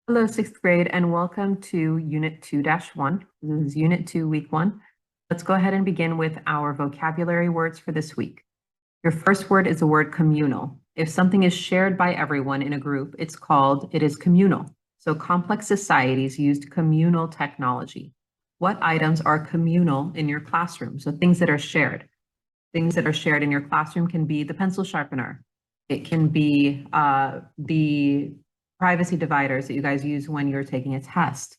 Hello, sixth grade, and welcome to Unit 2-1. This is Unit 2, Week 1. Let's go ahead and begin with our vocabulary words for this week. Your first word is the word communal. If something is shared by everyone in a group, it is communal. So complex societies used communal technology. What items are communal in your classroom? So things that are shared. Things that are shared in your classroom can be the pencil sharpener. It can be the privacy dividers that you guys use when you're taking a test.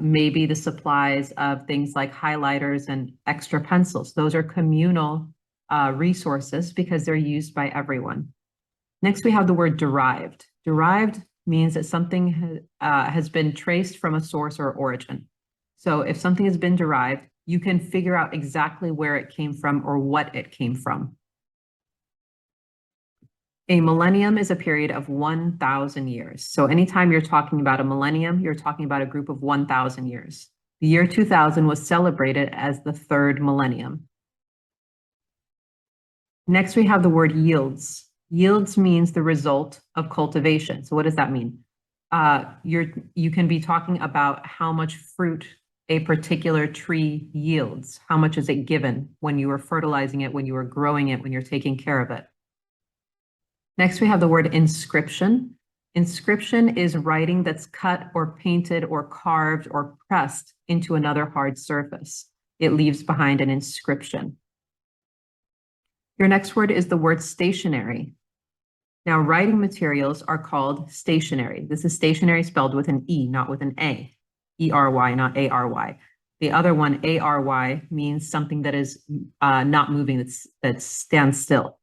Maybe the supplies of things like highlighters and extra pencils. Those are communal resources because they're used by everyone. Next, we have the word derived. Derived means that something has been traced from a source or origin. So if something has been derived, you can figure out exactly where it came from or what it came from. A millennium is a period of 1,000 years. So anytime you're talking about a millennium, you're talking about a group of 1,000 years. The year 2000 was celebrated as the third millennium. Next, we have the word yields. Yields means the result of cultivation. So what does that mean? You can be talking about how much fruit a particular tree yields. How much is it given when you are fertilizing it, when you are growing it, when you're taking care of it? Next, we have the word inscription. Inscription is writing that's cut or painted or carved or pressed into another hard surface. It leaves behind an inscription. Your next word is the word stationary. Now, writing materials are called stationary. This is stationary spelled with an E, not with an A. E-R-Y, not A-R-Y. The other one, A-R-Y, means something that is not moving, that stands still.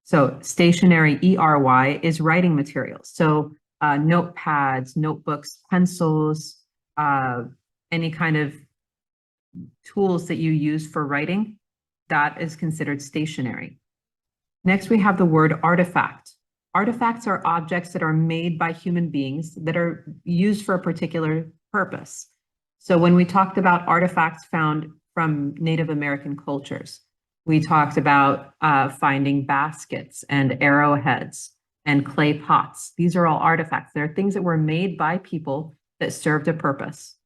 So stationary, E-R-Y, is writing materials. So notepads, notebooks, pencils, any kind of tools that you use for writing, that is considered stationary. Next, we have the word artifact. Artifacts are objects that are made by human beings that are used for a particular purpose. So when we talked about artifacts found from Native American cultures, we talked about finding baskets and arrowheads and clay pots. These are all artifacts. They're things that were made by people that served a purpose.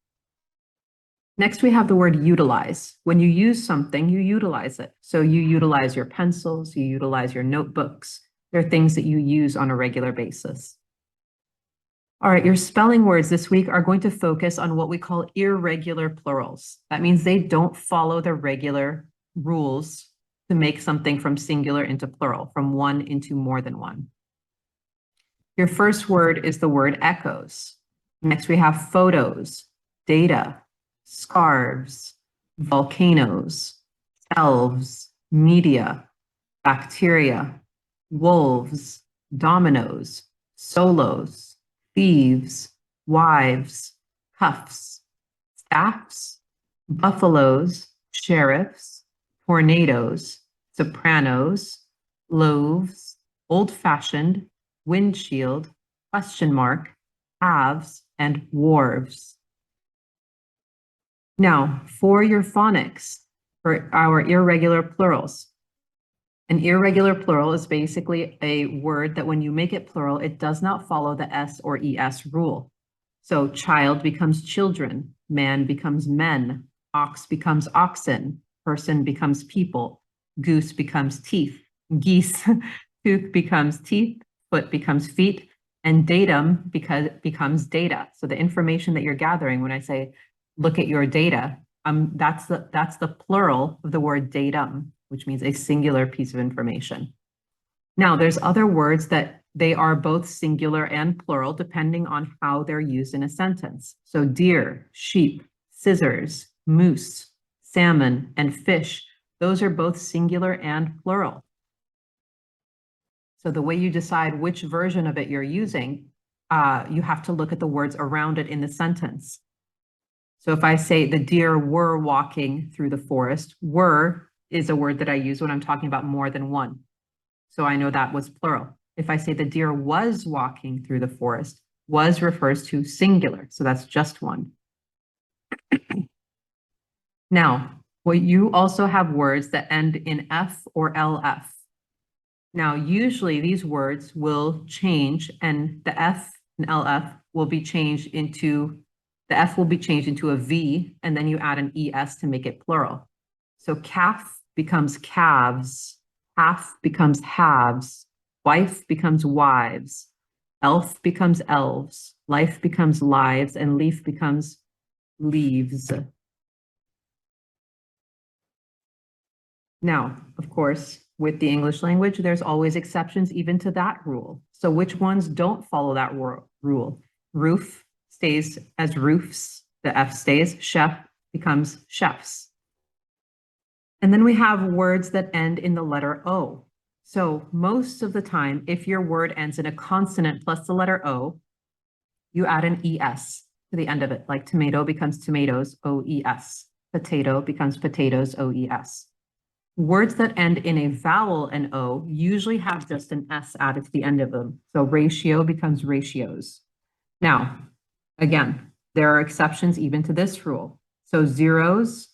Next, we have the word utilize. When you use something, you utilize it. So you utilize your pencils, you utilize your notebooks. They're things that you use on a regular basis. All right, your spelling words this week are going to focus on what we call irregular plurals. That means they don't follow the regular rules to make something from singular into plural, from one into more than one. Your first word is the word echoes. Next, we have photos, data, scarves, volcanoes, elves, media, bacteria, wolves, dominoes, solos, thieves, wives, cuffs, staffs, buffaloes, sheriffs, tornadoes, sopranos, loaves, old-fashioned, windshield, question mark, halves, and wharves. Now, for your phonics, for our irregular plurals, an irregular plural is basically a word that when you make it plural, it does not follow the S or ES rule. So child becomes children, man becomes men, ox becomes oxen, person becomes people, goose becomes teeth, geese, tooth becomes teeth, foot becomes feet, and datum becomes data. So the information that you're gathering, when I say look at your data, that's the plural of the word datum, which means a singular piece of information. Now, there's other words that they are both singular and plural depending on how they're used in a sentence. So deer, sheep, scissors, moose, salmon, and fish, those are both singular and plural. So the way you decide which version of it you're using, you have to look at the words around it in the sentence. So if I say the deer were walking through the forest, were is a word that I use when I'm talking about more than one. So I know that was plural. If I say the deer was walking through the forest, was refers to singular. So that's just one. Now, you also have words that end in F or LF. Now, usually these words will change and the F an LF, will be changed into, the F will be changed into a V, and then you add an ES to make it plural. So calf becomes calves, half becomes halves, wife becomes wives, elf becomes elves, life becomes lives, and leaf becomes leaves. Now, of course, with the English language, there's always exceptions even to that rule. So which ones don't follow that rule? Roof stays as roofs, the F stays, chef becomes chefs. And then we have words that end in the letter O. So most of the time, if your word ends in a consonant plus the letter O, you add an ES to the end of it, like tomato becomes tomatoes, OES. Potato becomes potatoes, OES. Words that end in a vowel and O usually have just an S added to the end of them. So ratio becomes ratios. Now, again, there are exceptions even to this rule. So zeros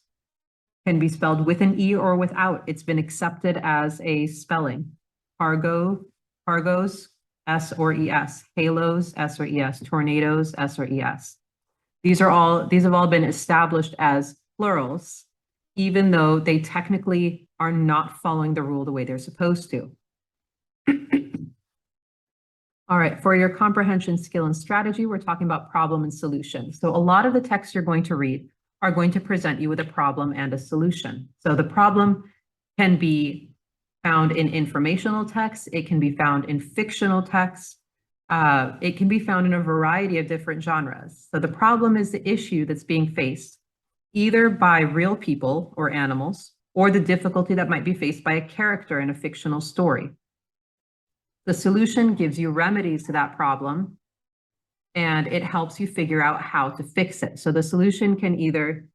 can be spelled with an E or without. It's been accepted as a spelling. Cargos, S or ES. Halos, S or ES. Tornadoes, S or ES. These have all been established as plurals, even though they technically are not following the rule the way they're supposed to. All right, for your comprehension, skill, and strategy, we're talking about problem and solution. So a lot of the texts you're going to read are going to present you with a problem and a solution. So the problem can be found in informational texts. It can be found in fictional texts. It can be found in a variety of different genres. So the problem is the issue that's being faced either by real people or animals, or the difficulty that might be faced by a character in a fictional story. The solution gives you remedies to that problem, and it helps you figure out how to fix it. So the solution can either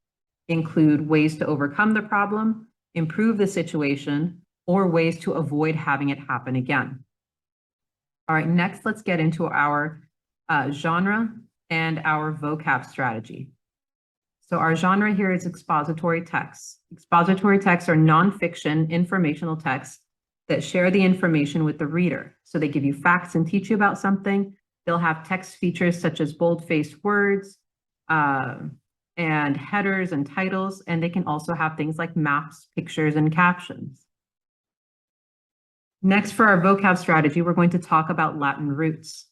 include ways to overcome the problem, improve the situation, or ways to avoid having it happen again. All right, next let's get into our genre and our vocab strategy. So our genre here is expository texts. Expository texts are nonfiction informational texts that share the information with the reader. So they give you facts and teach you about something. They'll have text features such as bold-faced words and headers and titles, and they can also have things like maps, pictures, and captions. Next, for our vocab strategy, we're going to talk about Latin roots.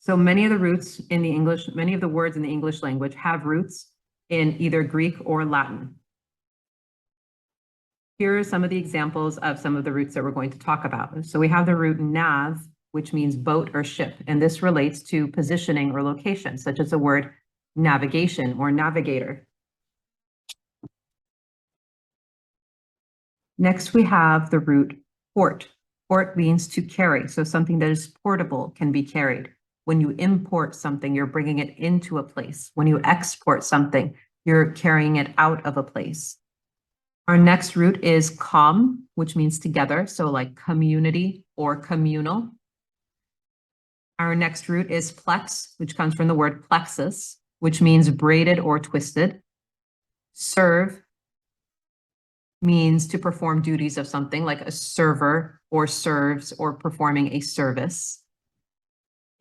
So many of the roots in the English, many of the words in the English language have roots in either Greek or Latin. Here are some of the examples of some of the roots that we're going to talk about. So we have the root nav, which means boat or ship, and this relates to positioning or location, such as the word navigation or navigator. Next, we have the root port. Port means to carry, so something that is portable can be carried. When you import something, you're bringing it into a place. When you export something, you're carrying it out of a place. Our next root is com, which means together, so like community or communal. Our next root is plex, which comes from the word plexus, which means braided or twisted. Serve means to perform duties of something, like a server or serves or performing a service.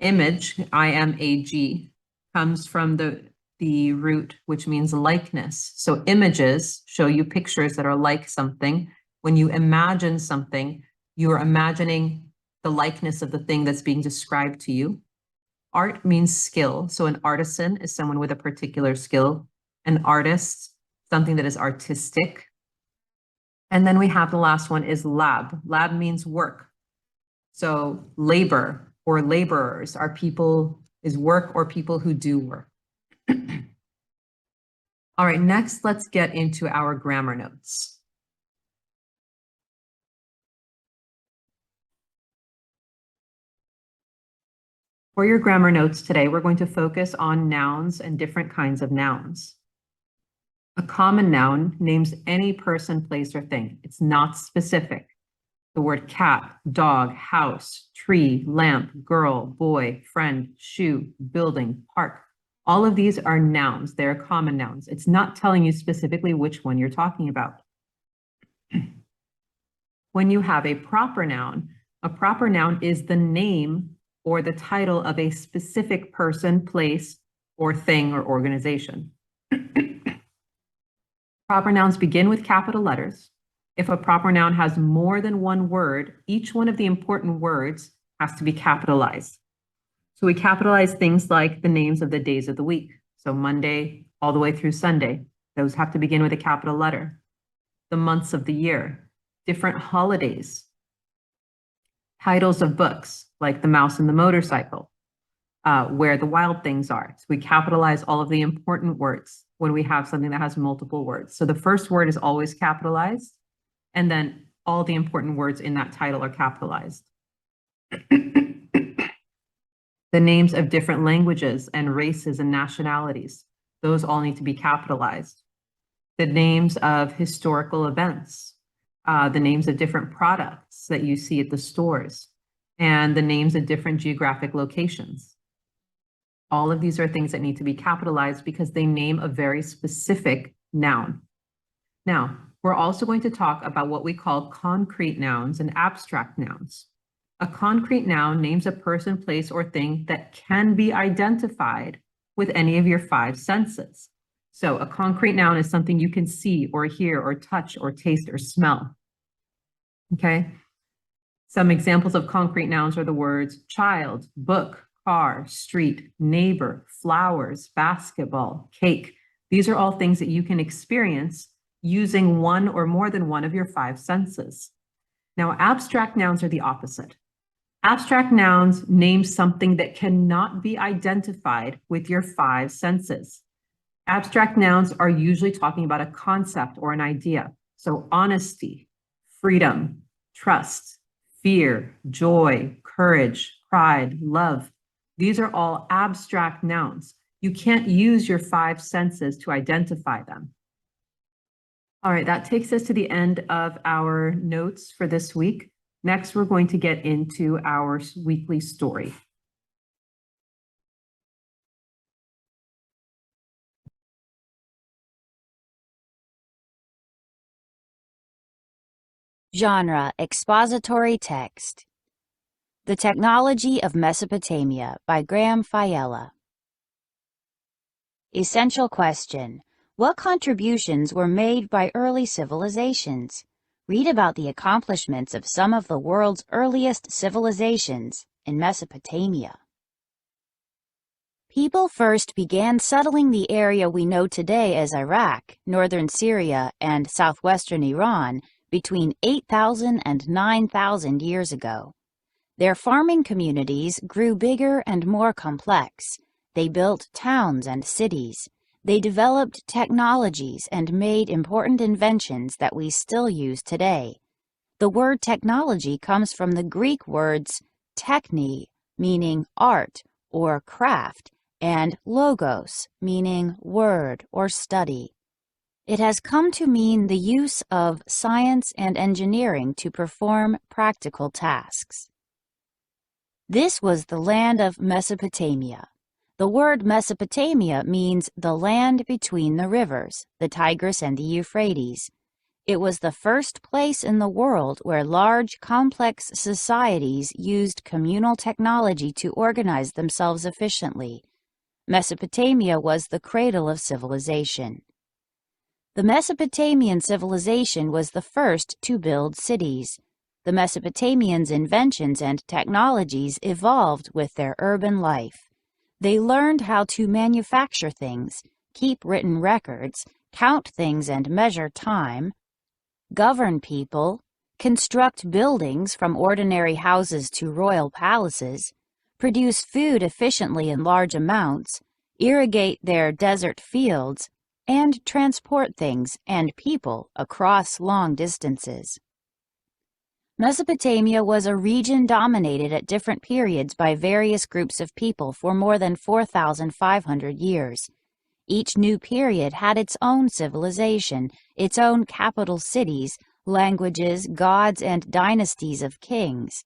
Image, I-M-A-G, comes from the root, which means likeness. So images show you pictures that are like something. When you imagine something, you are imagining the likeness of the thing that's being described to you. Art means skill. So an artisan is someone with a particular skill. An artist, something that is artistic. And then we have the last one is lab. Lab means work. So labor or laborers are people, is work or people who do work. All right, next let's get into our grammar notes. For your grammar notes today, we're going to focus on nouns and different kinds of nouns. A common noun names any person, place, or thing. It's not specific. The word cat, dog, house, tree, lamp, girl, boy, friend, shoe, building, park. All of these are nouns. They're common nouns. It's not telling you specifically which one you're talking about. When you have a proper noun is the name or the title of a specific person, place, or thing or organization. Proper nouns begin with capital letters. If a proper noun has more than one word, each one of the important words has to be capitalized. So we capitalize things like the names of the days of the week. So Monday all the way through Sunday, those have to begin with a capital letter. The months of the year, different holidays, titles of books like The Mouse and the Motorcycle, Where the Wild Things Are. So we capitalize all of the important words when we have something that has multiple words. So the first word is always capitalized, and then all the important words in that title are capitalized. The names of different languages and races and nationalities, those all need to be capitalized. The names of historical events, the names of different products that you see at the stores, and the names of different geographic locations. All of these are things that need to be capitalized because they name a very specific noun. Now, we're also going to talk about what we call concrete nouns and abstract nouns. A concrete noun names a person, place, or thing that can be identified with any of your 5 senses. So a concrete noun is something you can see or hear or touch or taste or smell. Okay? Some examples of concrete nouns are the words child, book, car, street, neighbor, flowers, basketball, cake. These are all things that you can experience using one or more than one of your 5 senses. Now, abstract nouns are the opposite. Abstract nouns name something that cannot be identified with your 5 senses. Abstract nouns are usually talking about a concept or an idea. So honesty, freedom, trust, fear, joy, courage, pride, love. These are all abstract nouns. You can't use your 5 senses to identify them. All right, that takes us to the end of our notes for this week. Next, we're going to get into our weekly story. Genre: Expository Text. The Technology of Mesopotamia by Graham Fiala. Essential question: what contributions were made by early civilizations? Read about the accomplishments of some of the world's earliest civilizations in Mesopotamia. People first began settling the area we know today as Iraq, northern Syria, and southwestern Iran between 8,000 and 9,000 years ago. Their farming communities grew bigger and more complex. They built towns and cities. They developed technologies and made important inventions that we still use today. The word technology comes from the Greek words techne, meaning art or craft, and logos, meaning word or study. It has come to mean the use of science and engineering to perform practical tasks. This was the land of Mesopotamia. The word Mesopotamia means the land between the rivers, the Tigris and the Euphrates. It was the first place in the world where large, complex societies used communal technology to organize themselves efficiently. Mesopotamia was the cradle of civilization. The Mesopotamian civilization was the first to build cities. The Mesopotamians' inventions and technologies evolved with their urban life. They learned how to manufacture things, keep written records, count things and measure time, govern people, construct buildings from ordinary houses to royal palaces, produce food efficiently in large amounts, irrigate their desert fields, and transport things and people across long distances. Mesopotamia was a region dominated at different periods by various groups of people for more than 4,500 years. Each new period had its own civilization, its own capital cities, languages, gods, and dynasties of kings.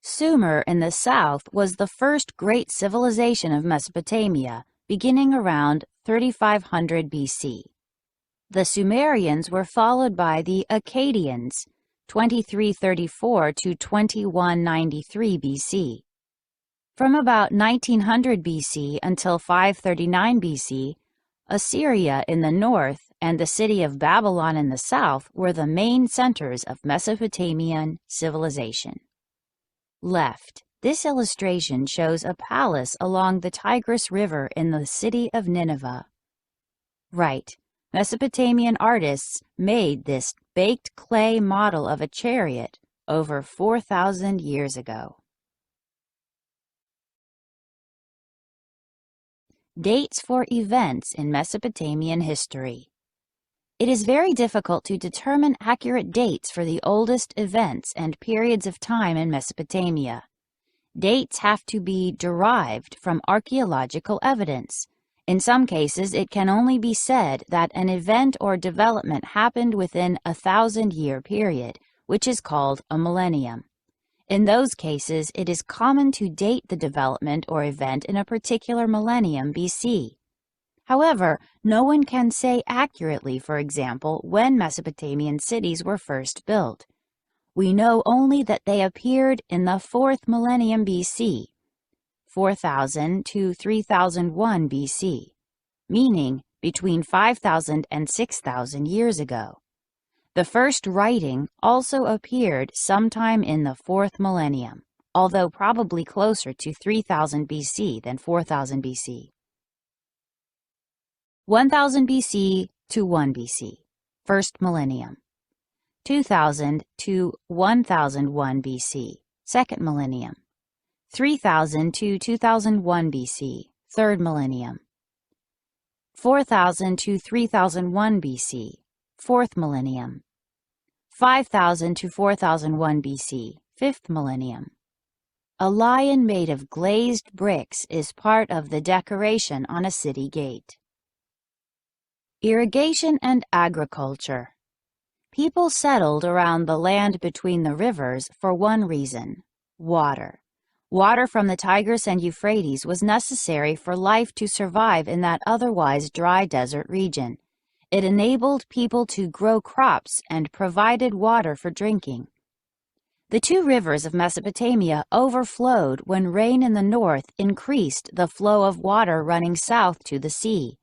Sumer in the south was the first great civilization of Mesopotamia, beginning around 3500 BC. The Sumerians were followed by the Akkadians, 2334 to 2193 BC. From about 1900 BC until 539 BC, Assyria in the north and the city of Babylon in the south were the main centers of Mesopotamian civilization. Left, this illustration shows a palace along the Tigris River in the city of Nineveh. Right, Mesopotamian artists made this baked clay model of a chariot over 4,000 years ago. Dates for events in Mesopotamian history. It is very difficult to determine accurate dates for the oldest events and periods of time in Mesopotamia. Dates have to be derived from archaeological evidence. In some cases, it can only be said that an event or development happened within a 1,000-year period, which is called a millennium. In those cases, it is common to date the development or event in a particular millennium BC. However, no one can say accurately, for example, when Mesopotamian cities were first built. We know only that they appeared in the 4th millennium BC, 4000 to 3001 BC, meaning between 5,000 and 6,000 years ago. The first writing also appeared sometime in the 4th millennium, although probably closer to 3000 BC than 4000 BC. 1000 BC to 1 BC, first millennium. 2000 to 1001 BC, second millennium. 3000 to 2001 BC, third millennium. 4000 to 3001 BC, fourth millennium. 5000 to 4001 BC, fifth millennium. A lion made of glazed bricks is part of the decoration on a city gate. Irrigation and agriculture. People settled around the land between the rivers for one reason: water. Water from the Tigris and Euphrates was necessary for life to survive in that otherwise dry desert region. It enabled people to grow crops and provided water for drinking. The two rivers of Mesopotamia overflowed when rain in the north increased the flow of water running south to the sea.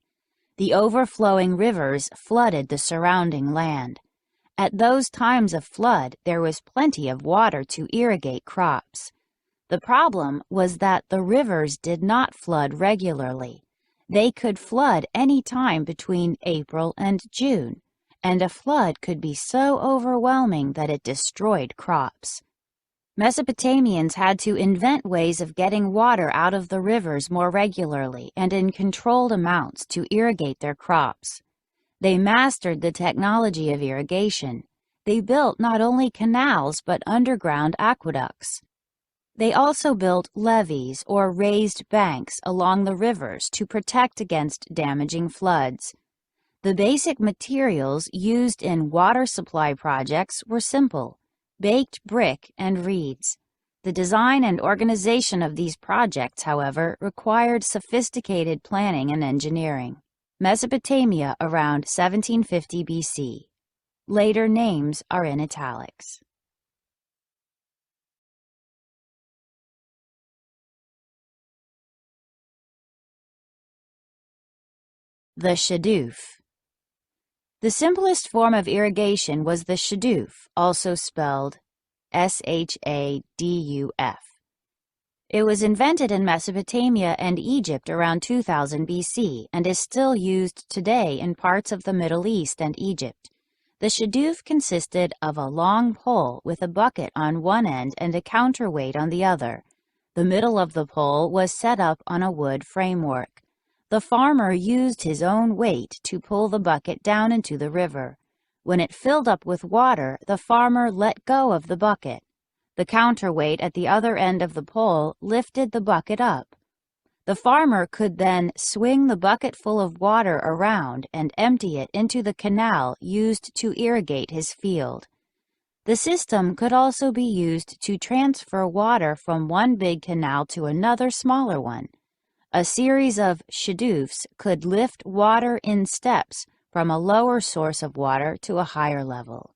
The overflowing rivers flooded the surrounding land. At those times of flood, there was plenty of water to irrigate crops. The problem was that the rivers did not flood regularly. They could flood any time between April and June, and a flood could be so overwhelming that it destroyed crops. Mesopotamians had to invent ways of getting water out of the rivers more regularly and in controlled amounts to irrigate their crops. They mastered the technology of irrigation. They built not only canals but underground aqueducts. They also built levees or raised banks along the rivers to protect against damaging floods. The basic materials used in water supply projects were simple: baked brick and reeds. The design and organization of these projects, however, required sophisticated planning and engineering. Mesopotamia around 1750 BC. Later names are in italics. The Shedoof. The simplest form of irrigation was the Shedoof, also spelled Shaduf. It was invented in Mesopotamia and Egypt around 2000 BC and is still used today in parts of the Middle East and Egypt. The Shedoof consisted of a long pole with a bucket on one end and a counterweight on the other. The middle of the pole was set up on a wood framework. The farmer used his own weight to pull the bucket down into the river. When it filled up with water, the farmer let go of the bucket. The counterweight at the other end of the pole lifted the bucket up. The farmer could then swing the bucket full of water around and empty it into the canal used to irrigate his field. The system could also be used to transfer water from one big canal to another smaller one. A series of shedoofs could lift water in steps from a lower source of water to a higher level.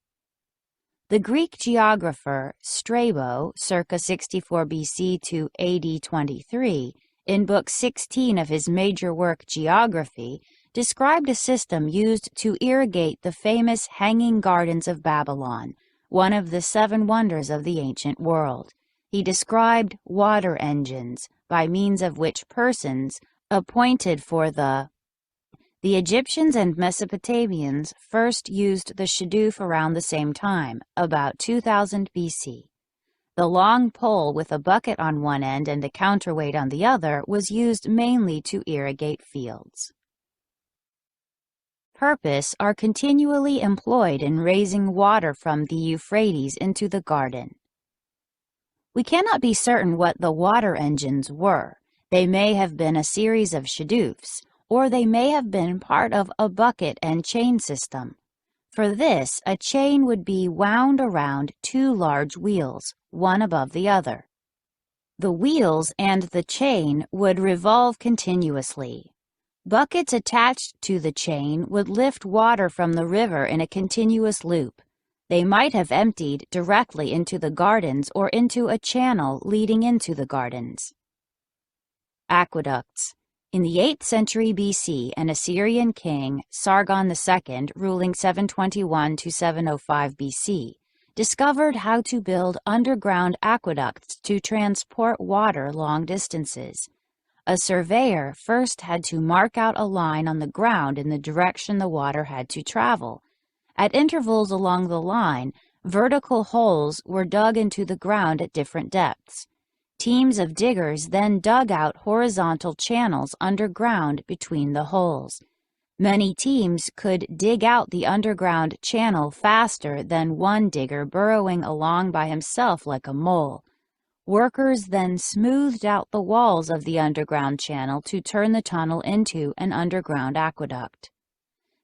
The Greek geographer Strabo, circa 64 BC to AD 23, in Book 16 of his major work Geography, described a system used to irrigate the famous Hanging Gardens of Babylon, one of the 7 wonders of the ancient world. He described water engines, by means of which persons appointed for the Egyptians and Mesopotamians first used the Shedoof around the same time, about 2000 BC. The long pole with a bucket on one end and a counterweight on the other was used mainly to irrigate fields. Purpose are continually employed in raising water from the Euphrates into the garden. We cannot be certain what the water engines were. They may have been a series of Shedoofs, or they may have been part of a bucket and chain system. For this, a chain would be wound around 2 large wheels, one above the other. The wheels and the chain would revolve continuously. Buckets attached to the chain would lift water from the river in a continuous loop. They might have emptied directly into the gardens or into a channel leading into the gardens. Aqueducts. In the 8th century BC, an Assyrian king, Sargon II, ruling 721 to 705 BC, discovered how to build underground aqueducts to transport water long distances. A surveyor first had to mark out a line on the ground in the direction the water had to travel. At intervals along the line, vertical holes were dug into the ground at different depths. Teams of diggers then dug out horizontal channels underground between the holes. Many teams could dig out the underground channel faster than one digger burrowing along by himself like a mole. Workers then smoothed out the walls of the underground channel to turn the tunnel into an underground aqueduct.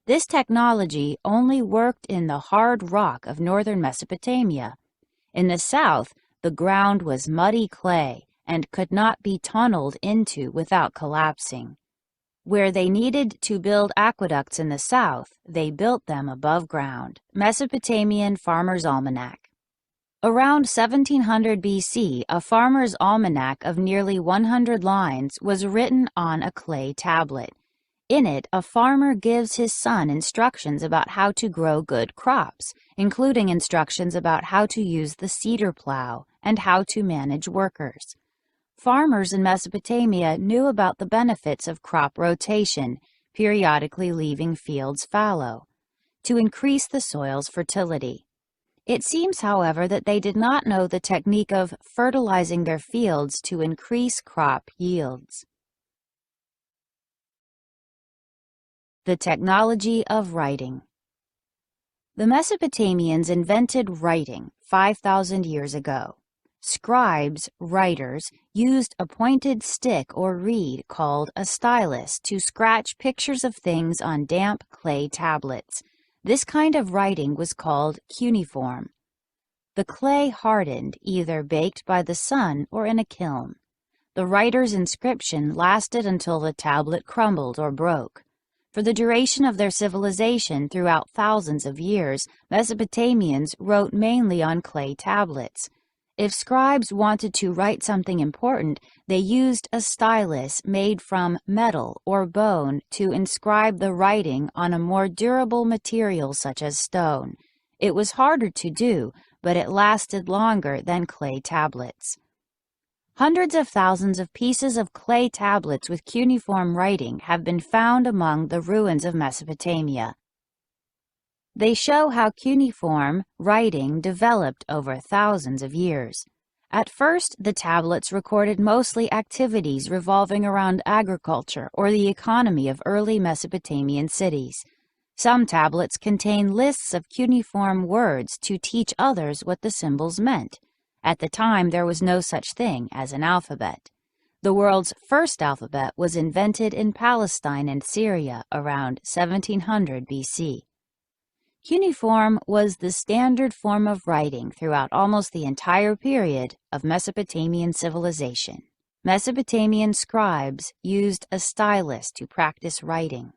This technology only worked in the hard rock of northern Mesopotamia. In the south, the ground was muddy clay and could not be tunneled into without collapsing. Where they needed to build aqueducts in the south, they built them above ground. Mesopotamian Farmer's Almanac. Around 1700 BC, a farmer's almanac of nearly 100 lines was written on a clay tablet. In it, a farmer gives his son instructions about how to grow good crops, including instructions about how to use the cedar plow and how to manage workers. Farmers in Mesopotamia knew about the benefits of crop rotation, periodically leaving fields fallow, to increase the soil's fertility. It seems, however, that they did not know the technique of fertilizing their fields to increase crop yields. The technology of writing. The Mesopotamians invented writing 5,000 years ago. Scribes, writers, used a pointed stick or reed called a stylus to scratch pictures of things on damp clay tablets. This kind of writing was called cuneiform. The clay hardened, either baked by the sun or in a kiln. The writer's inscription lasted until the tablet crumbled or broke. For the duration of their civilization throughout thousands of years, Mesopotamians wrote mainly on clay tablets. If scribes wanted to write something important, they used a stylus made from metal or bone to inscribe the writing on a more durable material such as stone. It was harder to do, but it lasted longer than clay tablets. Hundreds of thousands of pieces of clay tablets with cuneiform writing have been found among the ruins of Mesopotamia. They show how cuneiform writing developed over thousands of years. At first, the tablets recorded mostly activities revolving around agriculture or the economy of early Mesopotamian cities. Some tablets contain lists of cuneiform words to teach others what the symbols meant. At the time, there was no such thing as an alphabet. The world's first alphabet was invented in Palestine and Syria around 1700 BC. Cuneiform was the standard form of writing throughout almost the entire period of Mesopotamian civilization. Mesopotamian scribes used a stylus to practice writing.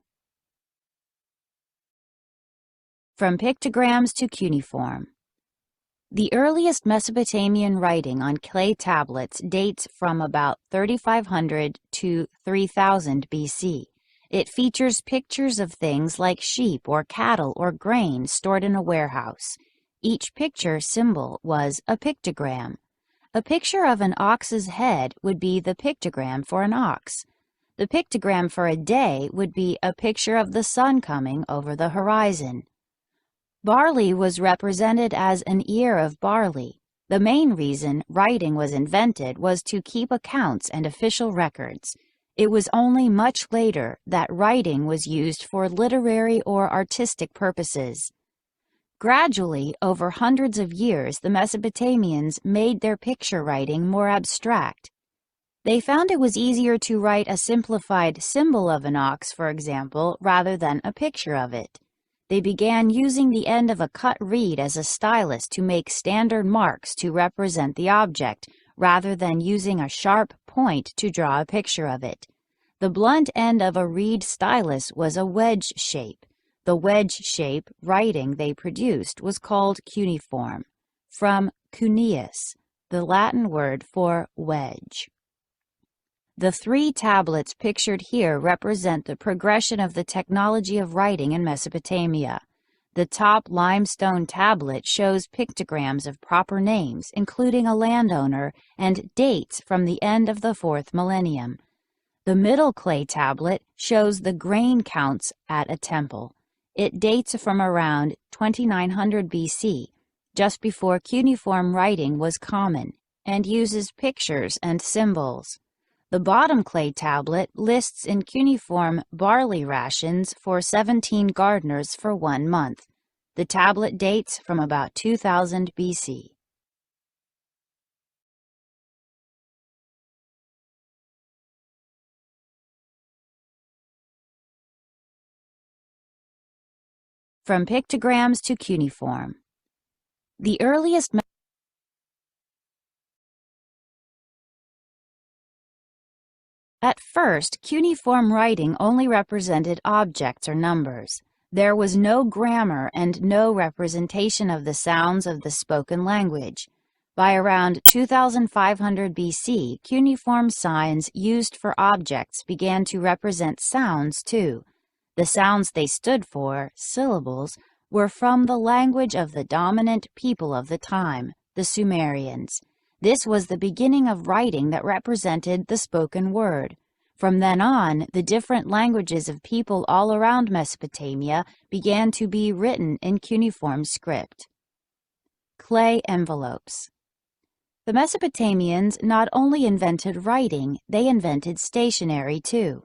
From pictograms to cuneiform. The earliest Mesopotamian writing on clay tablets dates from about 3500 to 3000 BC. It features pictures of things like sheep or cattle or grain stored in a warehouse. Each picture symbol was a pictogram. A picture of an ox's head would be the pictogram for an ox. The pictogram for a day would be a picture of the sun coming over the horizon. Barley was represented as an ear of barley. The main reason writing was invented was to keep accounts and official records. It was only much later that writing was used for literary or artistic purposes. Gradually, over hundreds of years, the Mesopotamians made their picture writing more abstract. They found it was easier to write a simplified symbol of an ox, for example, rather than a picture of it. They began using the end of a cut reed as a stylus to make standard marks to represent the object, rather than using a sharp point to draw a picture of it. The blunt end of a reed stylus was a wedge shape. The wedge shape writing they produced was called cuneiform, from cuneus, the Latin word for wedge. The three tablets pictured here represent the progression of the technology of writing in Mesopotamia. The top limestone tablet shows pictograms of proper names, including a landowner, and dates from the end of the 4th millennium. The middle clay tablet shows the grain counts at a temple. It dates from around 2900 BC, just before cuneiform writing was common, and uses pictures and symbols. The bottom clay tablet lists in cuneiform barley rations for 17 gardeners for 1 month. The tablet dates from about 2000 BC. From pictograms to cuneiform. The earliest At first, cuneiform writing only represented objects or numbers. There was no grammar and no representation of the sounds of the spoken language. By around 2500 BC, cuneiform signs used for objects began to represent sounds too. The sounds they stood for, syllables, were from the language of the dominant people of the time, the Sumerians. This was the beginning of writing that represented the spoken word. From then on, the different languages of people all around Mesopotamia began to be written in cuneiform script. Clay envelopes. The Mesopotamians not only invented writing, they invented stationery too.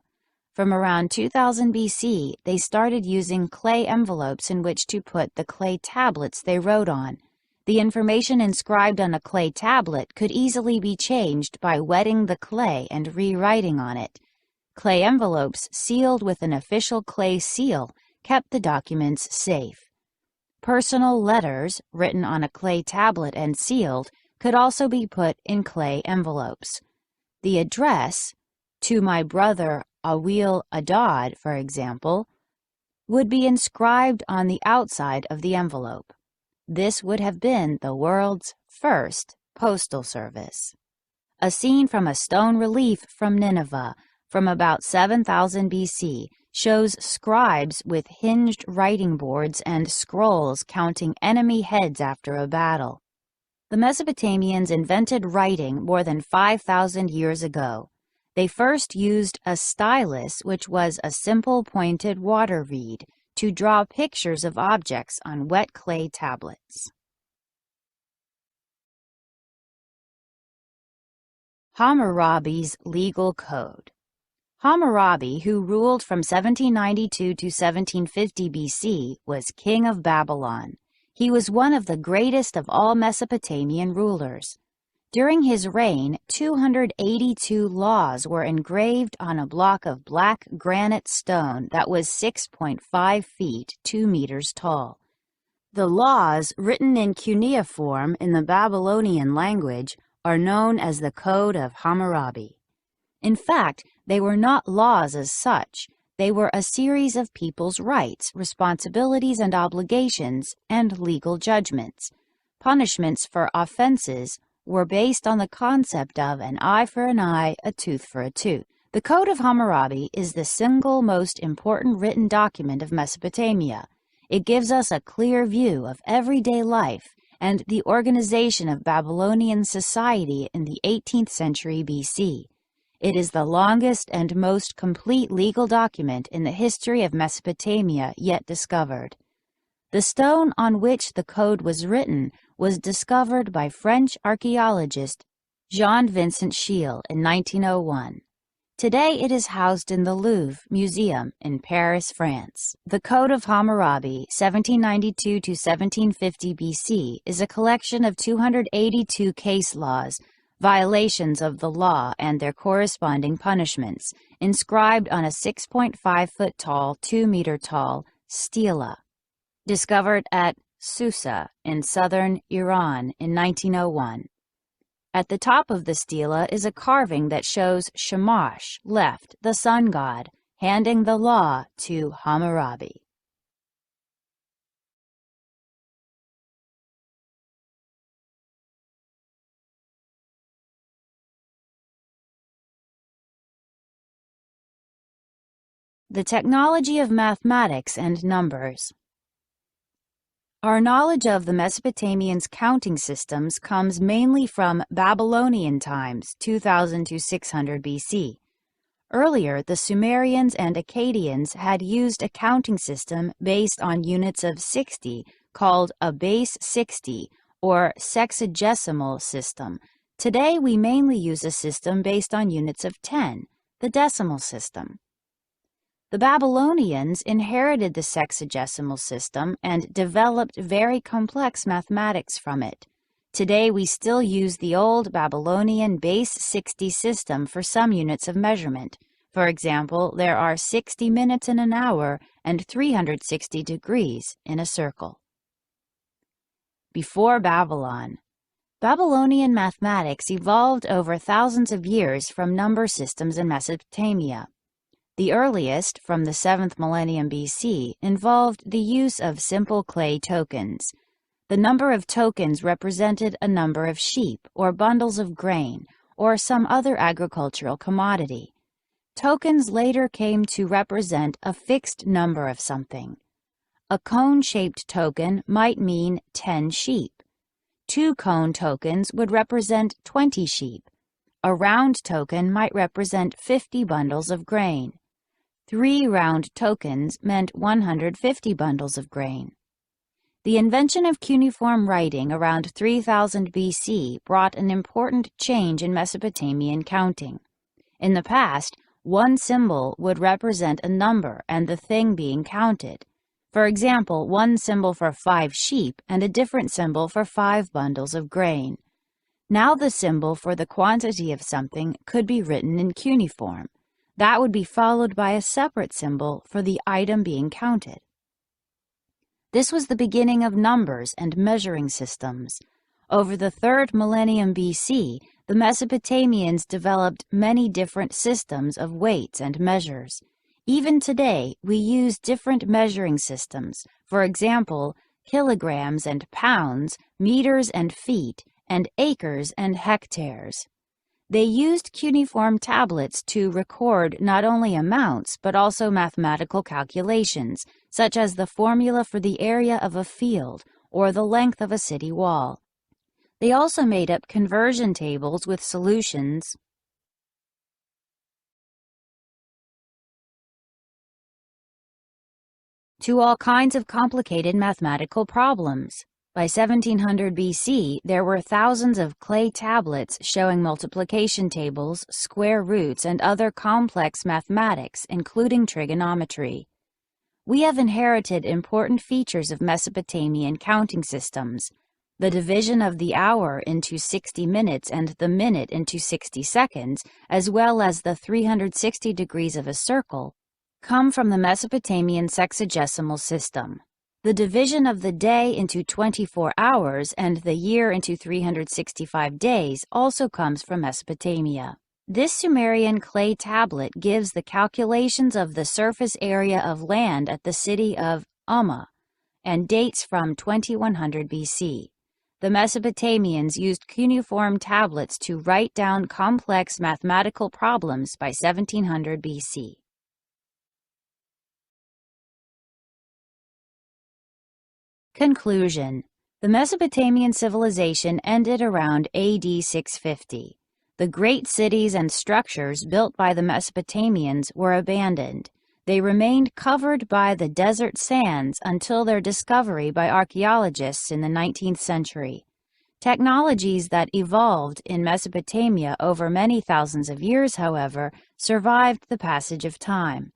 From around 2000 BC, they started using clay envelopes in which to put the clay tablets they wrote on. The information inscribed on a clay tablet could easily be changed by wetting the clay and rewriting on it. Clay envelopes sealed with an official clay seal kept the documents safe. Personal letters, written on a clay tablet and sealed, could also be put in clay envelopes. The address, "To my brother Awil Adad," for example, would be inscribed on the outside of the envelope. This would have been the world's first postal service. A scene from a stone relief from Nineveh from about 7000 BC shows scribes with hinged writing boards and scrolls counting enemy heads after a battle. The Mesopotamians invented writing more than 5,000 years ago. They first used a stylus, which was a simple pointed water reed, to draw pictures of objects on wet clay tablets. Hammurabi's legal code. Hammurabi, who ruled from 1792 to 1750 BC, was king of Babylon. He was one of the greatest of all Mesopotamian rulers. During his reign, 282 laws were engraved on a block of black granite stone that was 6.5 feet, 2 meters tall. The laws, written in cuneiform in the Babylonian language, are known as the Code of Hammurabi. In fact, they were not laws as such. They were a series of people's rights, responsibilities and obligations, and legal judgments. punishments for offenses were based on the concept of an eye for an eye, a tooth for a tooth. The Code of Hammurabi is the single most important written document of Mesopotamia. It gives us a clear view of everyday life and the organization of Babylonian society in the 18th century BC. It is the longest and most complete legal document in the history of Mesopotamia yet discovered. The stone on which the code was written was discovered by French archaeologist Jean-Vincent Scheele in 1901. Today it is housed in the Louvre Museum in Paris, France. The Code of Hammurabi, 1792 to 1750 BC, is a collection of 282 case laws, violations of the law and their corresponding punishments, inscribed on a 6.5-foot tall, 2-meter tall stela. Discovered at Susa in southern Iran in 1901. At the top of the stela is a carving that shows Shamash, left, the sun god, handing the law to Hammurabi. The technology of mathematics and numbers. Our knowledge of the Mesopotamians' counting systems comes mainly from Babylonian times, 2000 to 600 BC. Earlier, the Sumerians and Akkadians had used a counting system based on units of 60 called a base 60 or sexagesimal system. Today, we mainly use a system based on units of 10, the decimal system. The Babylonians inherited the sexagesimal system and developed very complex mathematics from it. Today, we still use the old Babylonian base 60 system for some units of measurement. For example, there are 60 minutes in an hour and 360 degrees in a circle. Before Babylon, Babylonian mathematics evolved over thousands of years from number systems in Mesopotamia. The earliest, from the 7th millennium BC, involved the use of simple clay tokens. The number of tokens represented a number of sheep or bundles of grain or some other agricultural commodity. Tokens later came to represent a fixed number of something. A cone-shaped token might mean 10 sheep. 2 cone tokens would represent 20 sheep. A round token might represent 50 bundles of grain. 3 round tokens meant 150 bundles of grain. The invention of cuneiform writing around 3000 BC brought an important change in Mesopotamian counting. In the past, one symbol would represent a number and the thing being counted. For example, one symbol for 5 sheep and a different symbol for 5 bundles of grain. Now the symbol for the quantity of something could be written in cuneiform. That would be followed by a separate symbol for the item being counted. This was the beginning of numbers and measuring systems. Over the 3rd millennium BC, the Mesopotamians developed many different systems of weights and measures. Even today, we use different measuring systems, for example, kilograms and pounds, meters and feet, and acres and hectares. They used cuneiform tablets to record not only amounts but also mathematical calculations, such as the formula for the area of a field or the length of a city wall. They also made up conversion tables with solutions to all kinds of complicated mathematical problems. By 1700 BC, there were thousands of clay tablets showing multiplication tables, square roots, and other complex mathematics, including trigonometry. We have inherited important features of Mesopotamian counting systems. The division of the hour into 60 minutes and the minute into 60 seconds, as well as the 360 degrees of a circle, come from the Mesopotamian sexagesimal system. The division of the day into 24 hours and the year into 365 days also comes from Mesopotamia. This Sumerian clay tablet gives the calculations of the surface area of land at the city of Umma and dates from 2100 BC. the Mesopotamians used cuneiform tablets to write down complex mathematical problems by 1700 BC. Conclusion: the Mesopotamian civilization ended around AD 650. The great cities and structures built by the Mesopotamians were abandoned. They remained covered by the desert sands until their discovery by archaeologists in the 19th century. Technologies that evolved in Mesopotamia over many thousands of years, however, survived the passage of time.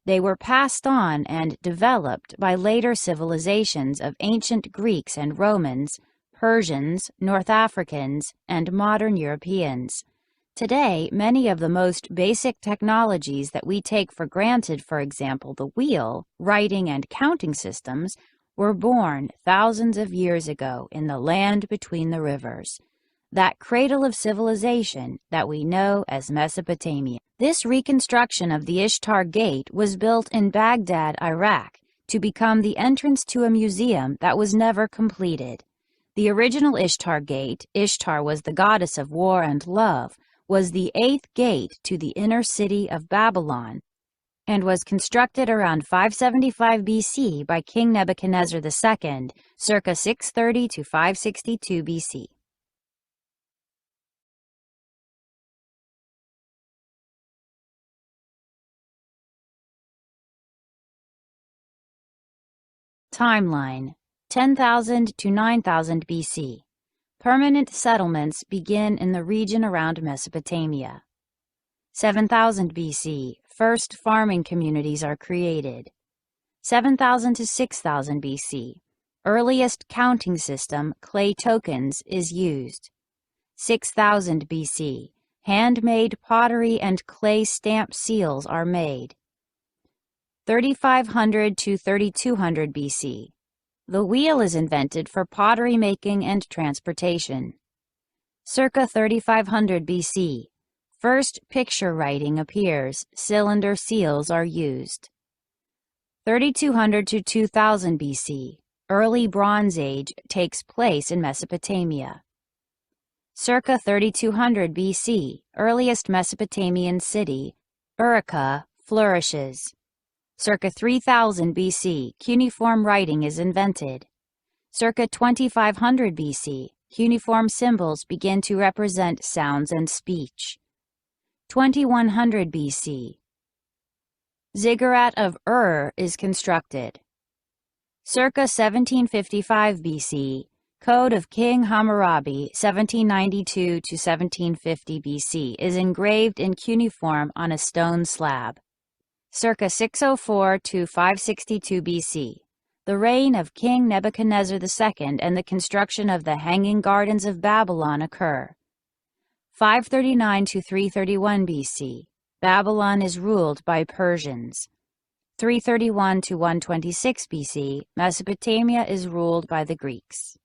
They were passed on and developed by later civilizations of ancient Greeks and Romans, Persians, North Africans, and modern Europeans. Today, many of the most basic technologies that we take for granted, for example, the wheel, writing, and counting systems, were born thousands of years ago in the land between the rivers, that cradle of civilization that we know as Mesopotamia. This reconstruction of the Ishtar Gate was built in Baghdad, Iraq, to become the entrance to a museum that was never completed. The original Ishtar Gate, Ishtar was the goddess of war and love, was the 8th gate to the inner city of Babylon, and was constructed around 575 BC by King Nebuchadnezzar II, circa 630 to 562 BC. Timeline: 10,000 to 9,000 BC. Permanent settlements begin in the region around Mesopotamia. 7,000 BC, first farming communities are created. 7,000 to 6,000 BC, earliest counting system, clay tokens, is used. 6,000 BC, handmade pottery and clay stamp seals are made. 3,500 to 3,200 BC, the wheel is invented for pottery making and transportation. Circa 3,500 BC, first picture writing appears, cylinder seals are used. 3,200 to 2,000 BC, early Bronze Age takes place in Mesopotamia. Circa 3,200 BC, earliest Mesopotamian city, Urartu, flourishes. Circa 3000 BC, cuneiform writing is invented. Circa 2500 BC, cuneiform symbols begin to represent sounds and speech. 2100 BC, ziggurat of Ur is constructed. Circa 1755 BC, Code of King Hammurabi 1792 to 1750 BC is engraved in cuneiform on a stone slab. Circa 604 to 562 BC, the reign of King Nebuchadnezzar II and the construction of the Hanging Gardens of Babylon occur. 539 to 331 BC, Babylon is ruled by Persians. 331 to 126 BC, Mesopotamia is ruled by the Greeks.